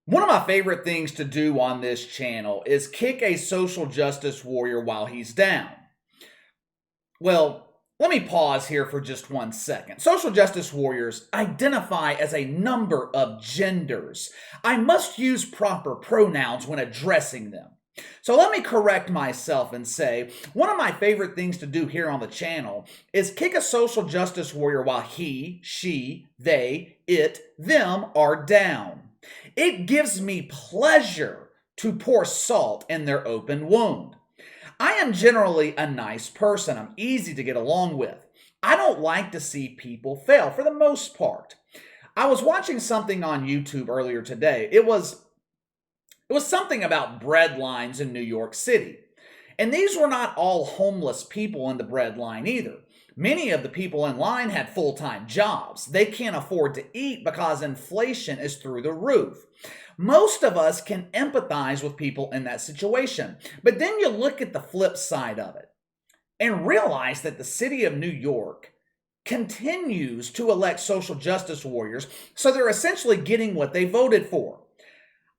One of my favorite things to do on this channel is kick a social justice warrior while he's down. Well, let me pause here for just 1 second. Social justice warriors identify as a number of genders. I must use proper pronouns when addressing them. So let me correct myself and say, one of my favorite things to do here on the channel is kick a social justice warrior while he, she, they, it, them are down. It gives me pleasure to pour salt in their open wound. I am generally a nice person. I'm easy to get along with. I don't like to see people fail for the most part. I was watching something on YouTube earlier today. It was something about bread lines in New York City. And these were not all homeless people in the bread line either. Many of the people in line had full-time jobs. They can't afford to eat because inflation is through the roof. Most of us can empathize with people in that situation. But then you look at the flip side of it and realize that the city of New York continues to elect social justice warriors, so they're essentially getting what they voted for.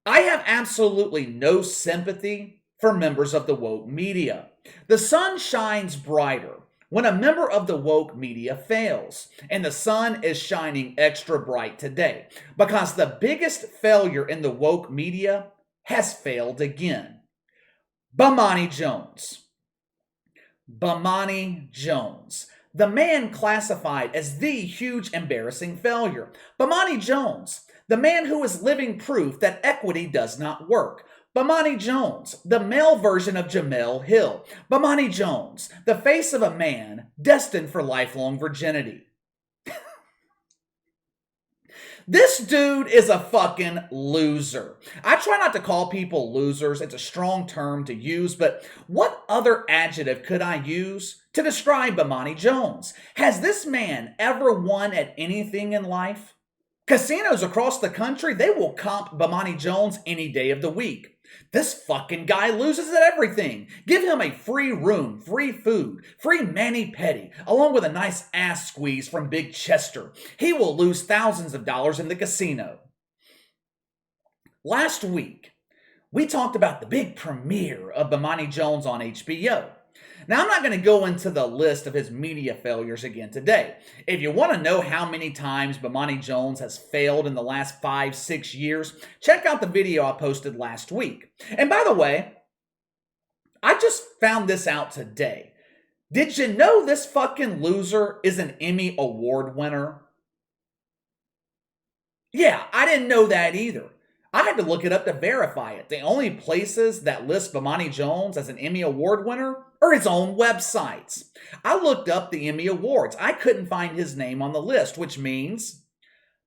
I have absolutely no sympathy for members of the woke media. The sun shines brighter when a member of the woke media fails, and the sun is shining extra bright today because the biggest failure in the woke media has failed again. Bomani Jones. Bomani Jones. The man classified as the huge embarrassing failure. Bomani Jones, the man who is living proof that equity does not work. Bomani Jones, the male version of Jamel Hill. Bomani Jones, the face of a man destined for lifelong virginity. This dude is a fucking loser. I try not to call people losers. It's a strong term to use, but what other adjective could I use to describe Bomani Jones? Has this man ever won at anything in life? Casinos across the country, they will comp Bomani Jones any day of the week. This fucking guy loses at everything. Give him a free room, free food, free mani-pedi, along with a nice ass squeeze from Big Chester. He will lose thousands of dollars in the casino. Last week, we talked about the big premiere of Bomani Jones on HBO. Now, I'm not going to go into the list of his media failures again today. If you want to know how many times Bomani Jones has failed in the last 5-6 years, check out the video I posted last week. And by the way, I just found this out today. Did you know this fucking loser is an Emmy Award winner? Yeah, I didn't know that either. I had to look it up to verify it. The only places that list Bomani Jones as an Emmy Award winner are his own websites. I looked up the Emmy Awards. I couldn't find his name on the list, which means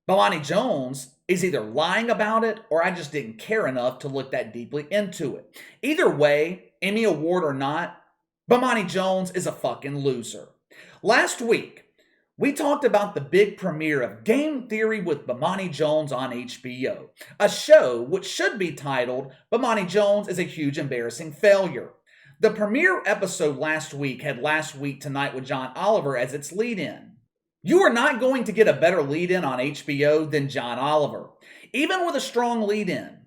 Bomani Jones is either lying about it or I just didn't care enough to look that deeply into it. Either way, Emmy Award or not, Bomani Jones is a fucking loser. Last week, we talked about the big premiere of Game Theory with Bomani Jones on HBO, a show which should be titled Bomani Jones is a Huge Embarrassing Failure. The premiere episode last week had Last Week Tonight with John Oliver as its lead-in. You are not going to get a better lead-in on HBO than John Oliver. Even with a strong lead-in,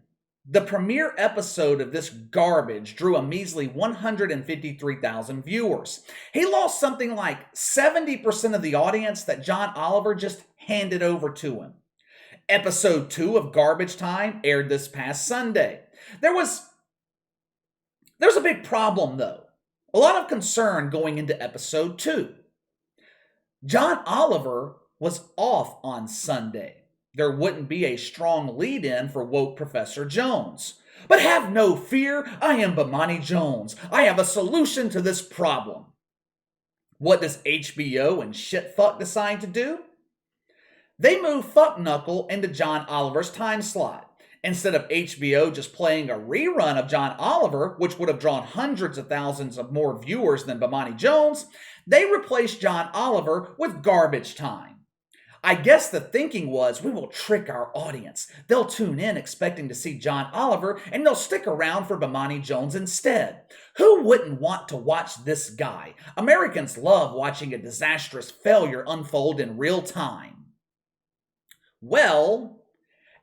the premiere episode of this garbage drew a measly 153,000 viewers. He lost something like 70% of the audience that John Oliver just handed over to him. Episode 2 of Garbage Time aired this past Sunday. There's a big problem though. A lot of concern going into episode 2. John Oliver was off on Sunday. There wouldn't be a strong lead-in for woke Professor Jones. But have no fear, I am Bomani Jones. I have a solution to this problem. What does HBO and shitfuck decide to do? They move Fuck Knuckle into John Oliver's time slot. Instead of HBO just playing a rerun of John Oliver, which would have drawn hundreds of thousands of more viewers than Bomani Jones, they replaced John Oliver with Garbage Time. I guess the thinking was, we will trick our audience. They'll tune in expecting to see John Oliver, and they'll stick around for Bomani Jones instead. Who wouldn't want to watch this guy? Americans love watching a disastrous failure unfold in real time. Well,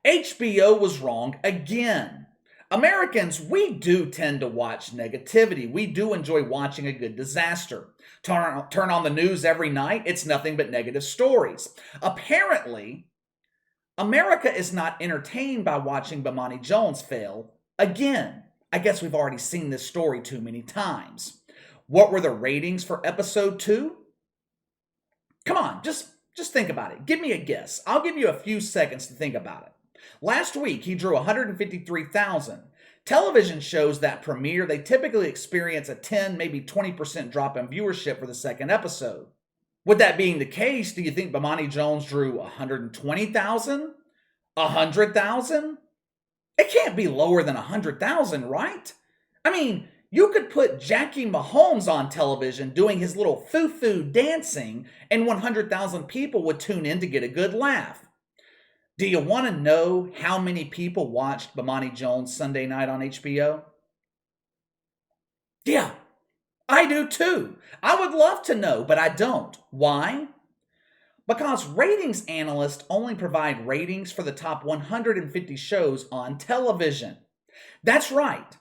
HBO was wrong again. Americans, we do tend to watch negativity. We do enjoy watching a good disaster. Turn on the news every night, it's nothing but negative stories. Apparently, America is not entertained by watching Bomani Jones fail again. I guess we've already seen this story too many times. What were the ratings for episode 2? Come on, just think about it. Give me a guess. I'll give you a few seconds to think about it. Last week, he drew 153,000. Television shows that premiere, they typically experience a 10, maybe 20% drop in viewership for the second episode. With that being the case, do you think Bomani Jones drew 120,000? 100,000? It can't be lower than 100,000, right? I mean, you could put Jackie Mahomes on television doing his little foo-foo dancing, and 100,000 people would tune in to get a good laugh. Do you want to know how many people watched Bomani Jones Sunday night on HBO? Yeah, I do too. I would love to know, but I don't. Why? Because ratings analysts only provide ratings for the top 150 shows on television. That's right.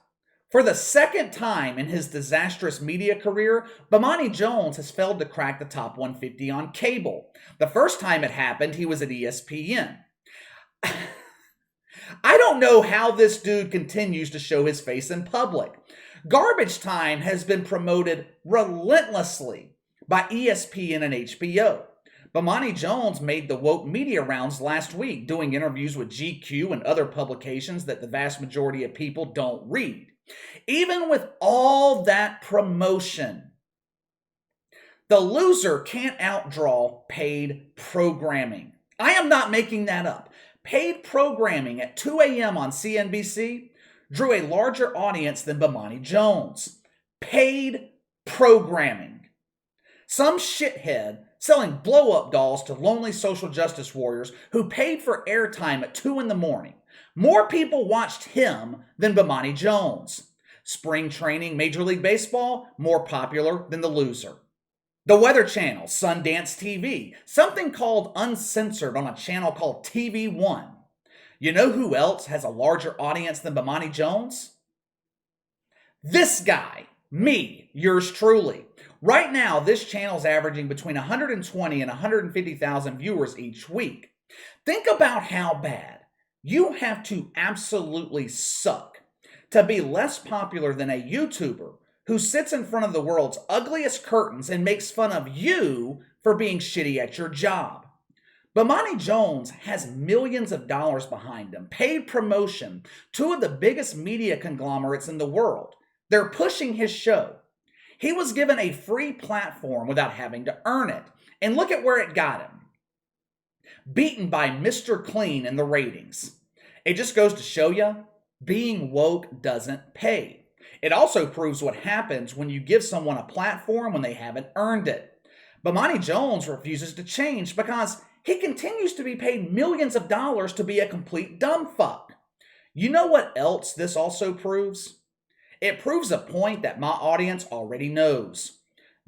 For the second time in his disastrous media career, Bomani Jones has failed to crack the top 150 on cable. The first time it happened, he was at ESPN. I don't know how this dude continues to show his face in public. Garbage Time has been promoted relentlessly by ESPN and HBO. Bomani Jones made the woke media rounds last week, doing interviews with GQ and other publications that the vast majority of people don't read. Even with all that promotion, the loser can't outdraw paid programming. I am not making that up. Paid programming at 2 a.m. on CNBC drew a larger audience than Bomani Jones. Paid programming. Some shithead selling blow-up dolls to lonely social justice warriors who paid for airtime at 2 in the morning. More people watched him than Bomani Jones. Spring training Major League Baseball, more popular than the loser. The Weather Channel, Sundance TV, something called Uncensored on a channel called TV One. You know who else has a larger audience than Bomani Jones? This guy, me, yours truly. Right now, this channel's averaging between 120 and 150,000 viewers each week. Think about how bad you have to absolutely suck to be less popular than a YouTuber who sits in front of the world's ugliest curtains and makes fun of you for being shitty at your job. Bomani Jones has millions of dollars behind him, paid promotion, two of the biggest media conglomerates in the world. They're pushing his show. He was given a free platform without having to earn it. And look at where it got him. Beaten by Mr. Clean in the ratings. It just goes to show you, being woke doesn't pay. It also proves what happens when you give someone a platform when they haven't earned it. Bomani Jones refuses to change because he continues to be paid millions of dollars to be a complete dumb fuck. You know what else this also proves? It proves a point that my audience already knows.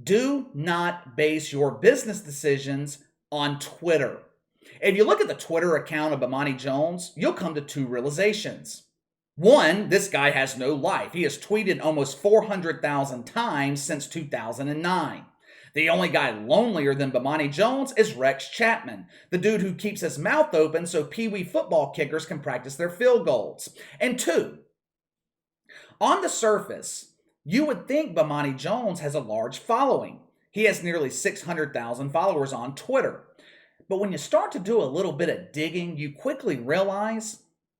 Do not base your business decisions on Twitter. If you look at the Twitter account of Bomani Jones, you'll come to two realizations. One, this guy has no life. He has tweeted almost 400,000 times since 2009. The only guy lonelier than Bomani Jones is Rex Chapman, the dude who keeps his mouth open so Pee-wee football kickers can practice their field goals. And two, on the surface, you would think Bomani Jones has a large following. He has nearly 600,000 followers on Twitter. But when you start to do a little bit of digging, you quickly realize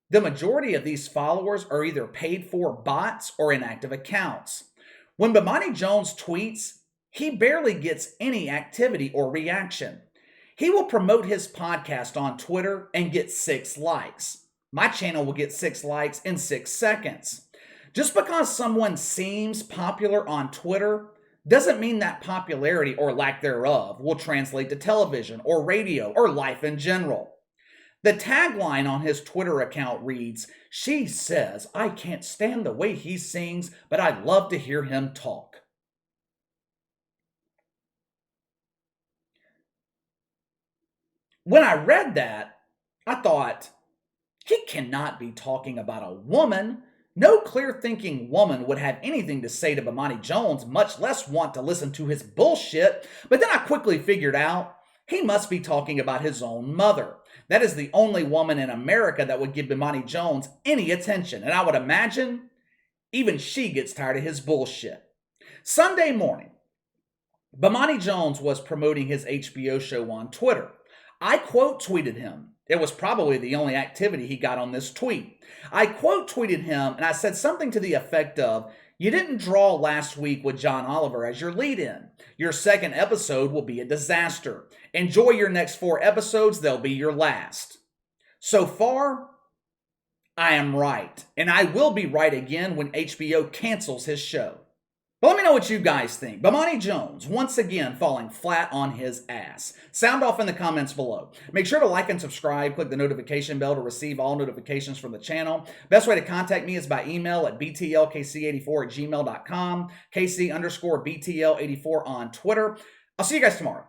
the majority of these followers are either paid for bots or inactive accounts. When Bomani Jones tweets, he barely gets any activity or reaction. He will promote his podcast on Twitter and get 6 likes. My channel will get 6 likes in 6 seconds. Just because someone seems popular on Twitter doesn't mean that popularity or lack thereof will translate to television or radio or life in general. The tagline on his Twitter account reads, "She says, I can't stand the way he sings, but I'd love to hear him talk." When I read that, I thought, He cannot be talking about a woman. No clear-thinking woman would have anything to say to Bomani Jones, much less want to listen to his bullshit. But then I quickly figured out he must be talking about his own mother. That is the only woman in America that would give Bomani Jones any attention. And I would imagine even she gets tired of his bullshit. Sunday morning, Bomani Jones was promoting his HBO show on Twitter. I quote tweeted him. It was probably the only activity he got on this tweet. I quote tweeted him and I said something to the effect of, "You didn't draw last week with John Oliver as your lead-in. Your second episode will be a disaster. Enjoy your next 4 episodes, they'll be your last." So far, I am right. And I will be right again when HBO cancels his show. But let me know what you guys think. Bomani Jones, once again, falling flat on his ass. Sound off in the comments below. Make sure to like and subscribe. Click the notification bell to receive all notifications from the channel. Best way to contact me is by email at btlkc84@gmail.com, KC_BTL84 on Twitter. I'll see you guys tomorrow.